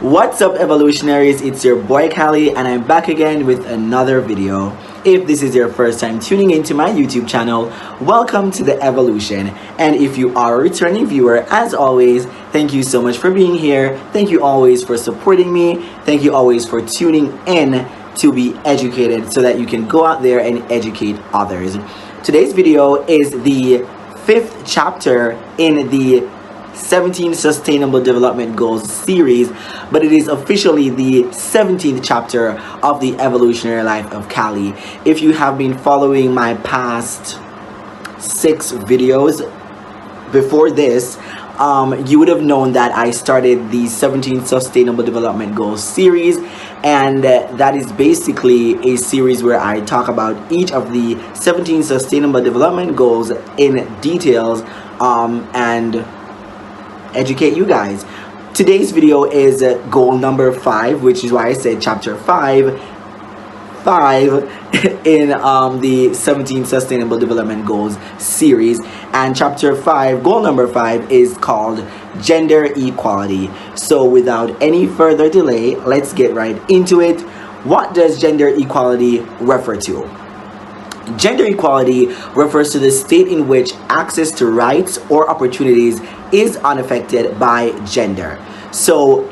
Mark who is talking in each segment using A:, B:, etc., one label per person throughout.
A: What's up, evolutionaries? It's your boy Cali, and I'm back again with another video. If this is your first time tuning into my YouTube channel, welcome to the evolution. And if you are a returning viewer, as always, thank you so much for being here. Thank you always for supporting me. Thank you always for tuning in to be educated so that you can go out there and educate others. Today's video is the 5th chapter in the 17 Sustainable Development Goals series, but it is officially the 17th chapter of the Evolutionary Life of Cali. If you have been following my past 6 videos before this, you would have known that I started the 17 Sustainable Development Goals series, and that is basically a series where I talk about each of the 17 Sustainable Development Goals in details and educate you guys. Today's video is goal number 5, which is why I said chapter 5 in the 17 Sustainable Development Goals series. And chapter 5, goal number 5, is called Gender Equality. So without any further delay, let's get right into it. What does gender equality refer to? Gender equality refers to the state in which access to rights or opportunities is unaffected by gender. So,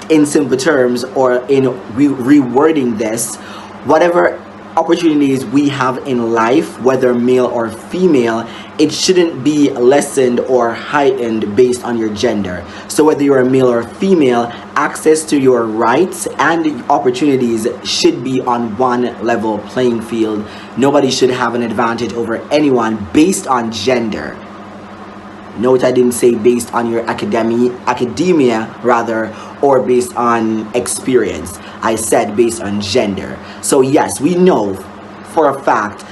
A: in simple terms, or in rewording this, whatever opportunities we have in life, whether male or female, it shouldn't be lessened or heightened based on your gender. So whether you're a male or female, access to your rights and opportunities should be on one level playing field. Nobody should have an advantage over anyone based on gender. Note I didn't say based on your academia rather, or based on experience. I said based on gender. So yes, we know for a fact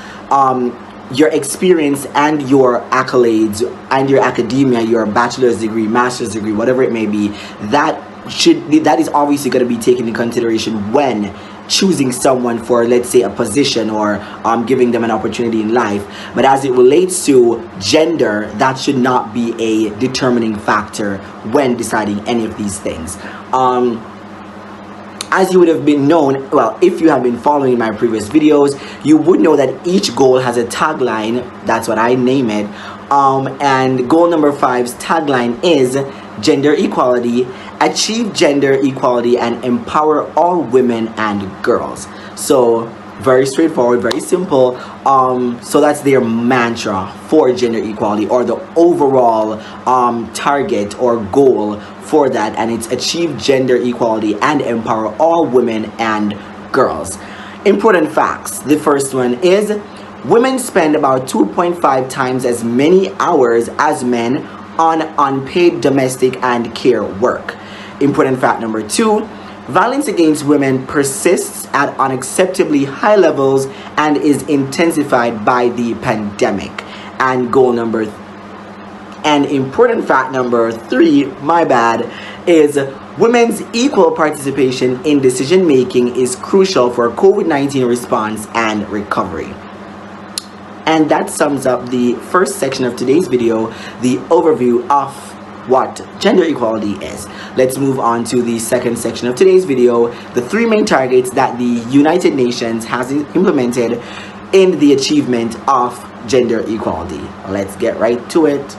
A: your experience and your accolades and your academia, your bachelor's degree, master's degree, whatever it may be, that is obviously going to be taken into consideration when choosing someone for, let's say, a position or giving them an opportunity in life. But as it relates to gender, that should not be a determining factor when deciding any of these things. As you would have been known, well, if you have been following my previous videos, you would know that each goal has a tagline. That's what I name it. And goal number 5's tagline is gender equality, achieve gender equality and empower all women and girls. So very straightforward, very simple. So that's their mantra for gender equality, or the overall target or goal for that, and it's achieve gender equality and empower all women and girls. Important facts. The first one is women spend about 2.5 times as many hours as men on unpaid domestic and care work. Important fact number 2, violence against women persists at unacceptably high levels and is intensified by the pandemic. And important fact number 3, is women's equal participation in decision making is crucial for COVID-19 response and recovery. And that sums up the first section of today's video, the overview of what gender equality is. Let's move on to the second section of today's video, the 3 main targets that the United Nations has implemented in the achievement of gender equality. Let's get right to it.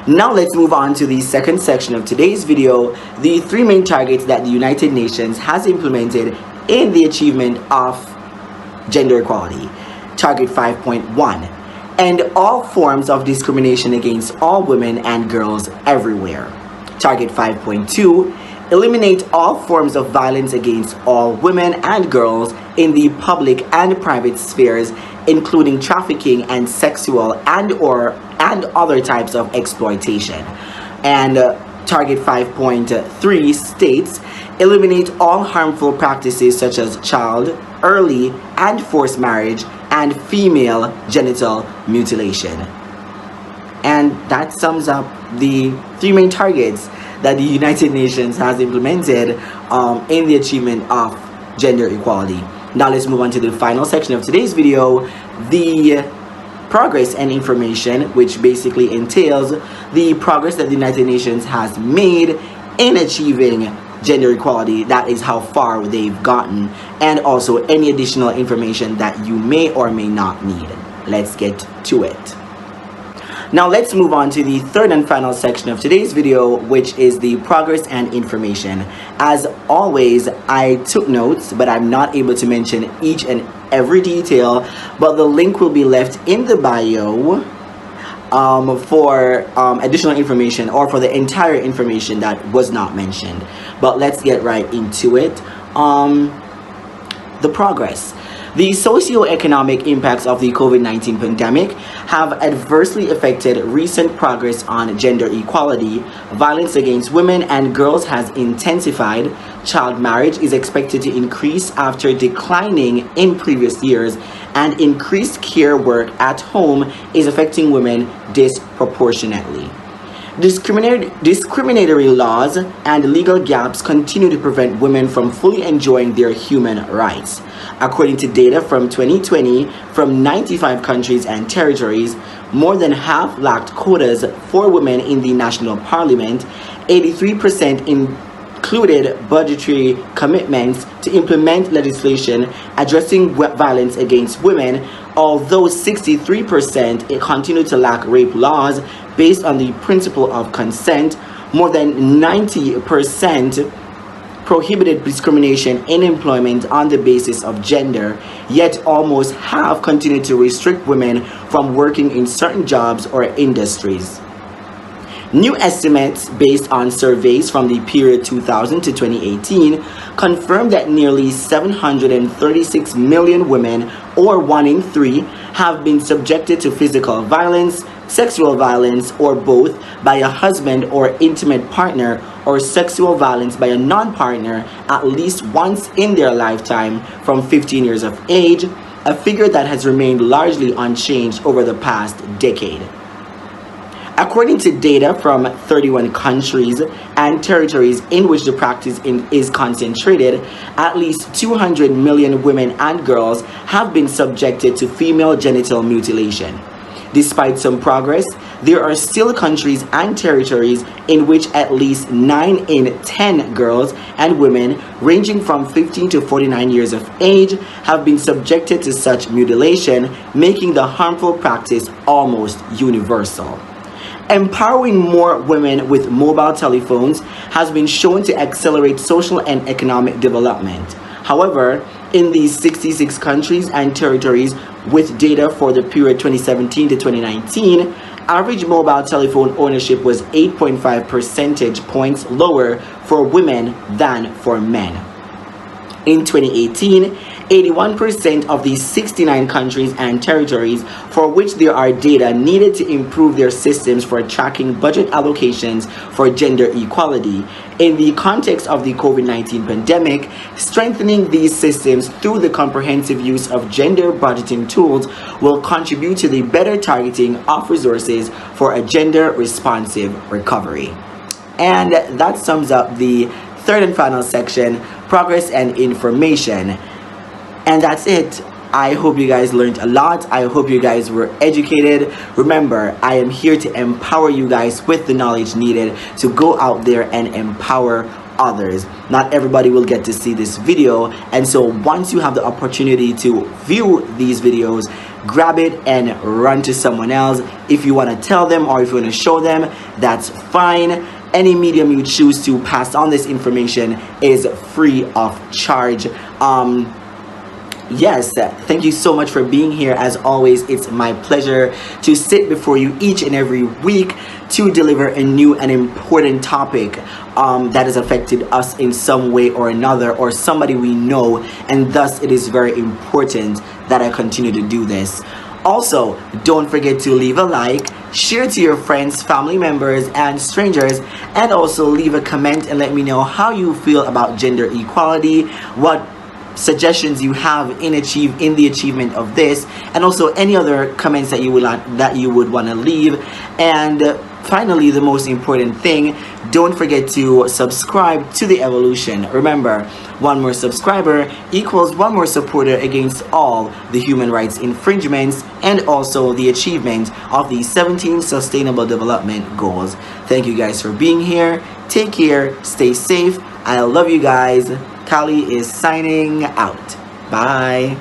A: Now let's move on to the second section of today's video, the 3 main targets that the United Nations has implemented in the achievement of gender equality. Target 5.1, end all forms of discrimination against all women and girls everywhere. Target 5.2, eliminate all forms of violence against all women and girls in the public and private spheres, including trafficking and sexual and other types of exploitation. And target 5.3 states, eliminate all harmful practices such as child, early, and forced marriage and female genital mutilation. And that sums up the 3 main targets that the United Nations has implemented in the achievement of gender equality. Now let's move on to the final section of today's video, the progress and information, which basically entails the progress that the United Nations has made in achieving gender equality. That is how far they've gotten, and also any additional information that you may or may not need. Let's get to it. Now let's move on to the third and final section of today's video, which is the progress and information. As always, I took notes, but I'm not able to mention each and every detail, but the link will be left in the bio for additional information, or for the entire information that was not mentioned. But let's get right into it. The progress. The socio-economic impacts of the COVID-19 pandemic have adversely affected recent progress on gender equality. Violence against women and girls has intensified. Child marriage is expected to increase after declining in previous years, and increased care work at home is affecting women disproportionately. Discriminatory laws and legal gaps continue to prevent women from fully enjoying their human rights. According to data from 2020 from 95 countries and territories, more than half lacked quotas for women in the national parliament. 83% included budgetary commitments to implement legislation addressing violence against women, although 63% continue to lack rape laws based on the principle of consent. More than 90% prohibited discrimination in employment on the basis of gender, yet almost half continue to restrict women from working in certain jobs or industries. New estimates based on surveys from the period 2000 to 2018 confirm that nearly 736 million women, or 1 in 3, have been subjected to physical violence, sexual violence, or both, by a husband or intimate partner, or sexual violence by a non-partner at least once in their lifetime from 15 years of age, a figure that has remained largely unchanged over the past decade. According to data from 31 countries and territories in which the practice is concentrated, at least 200 million women and girls have been subjected to female genital mutilation. Despite some progress, there are still countries and territories in which at least 9 in 10 girls and women ranging from 15 to 49 years of age have been subjected to such mutilation, making the harmful practice almost universal. Empowering more women with mobile telephones has been shown to accelerate social and economic development. However, in these 66 countries and territories with data for the period 2017 to 2019, average mobile telephone ownership was 8.5 percentage points lower for women than for men. In 2018, 81% of the 69 countries and territories for which there are data needed to improve their systems for tracking budget allocations for gender equality. In the context of the COVID-19 pandemic, strengthening these systems through the comprehensive use of gender budgeting tools will contribute to the better targeting of resources for a gender-responsive recovery. And that sums up the third and final section, progress and information. And that's it. I hope you guys learned a lot. I hope you guys were educated. Remember, I am here to empower you guys with the knowledge needed to go out there and empower others. Not everybody will get to see this video, and so once you have the opportunity to view these videos, grab it and run to someone else. If you want to tell them or if you want to show them, that's fine. Any medium you choose to pass on this information is free of charge. Yes, thank you so much for being here. As always, it's my pleasure to sit before you each and every week to deliver a new and important topic that has affected us in some way or another, or somebody we know, and thus it is very important that I continue to do this. Also, don't forget to leave a like, share to your friends, family members, and strangers, and also leave a comment and let me know how you feel about gender equality, what suggestions you have in the achievement of this, and also any other comments that you would want to leave. And finally, the most important thing, don't forget to subscribe to the evolution. Remember, one more subscriber equals one more supporter against all the human rights infringements and also the achievement of the 17 Sustainable Development Goals. Thank you guys for being here. Take care. Stay safe. I love you guys. Kali is signing out. Bye.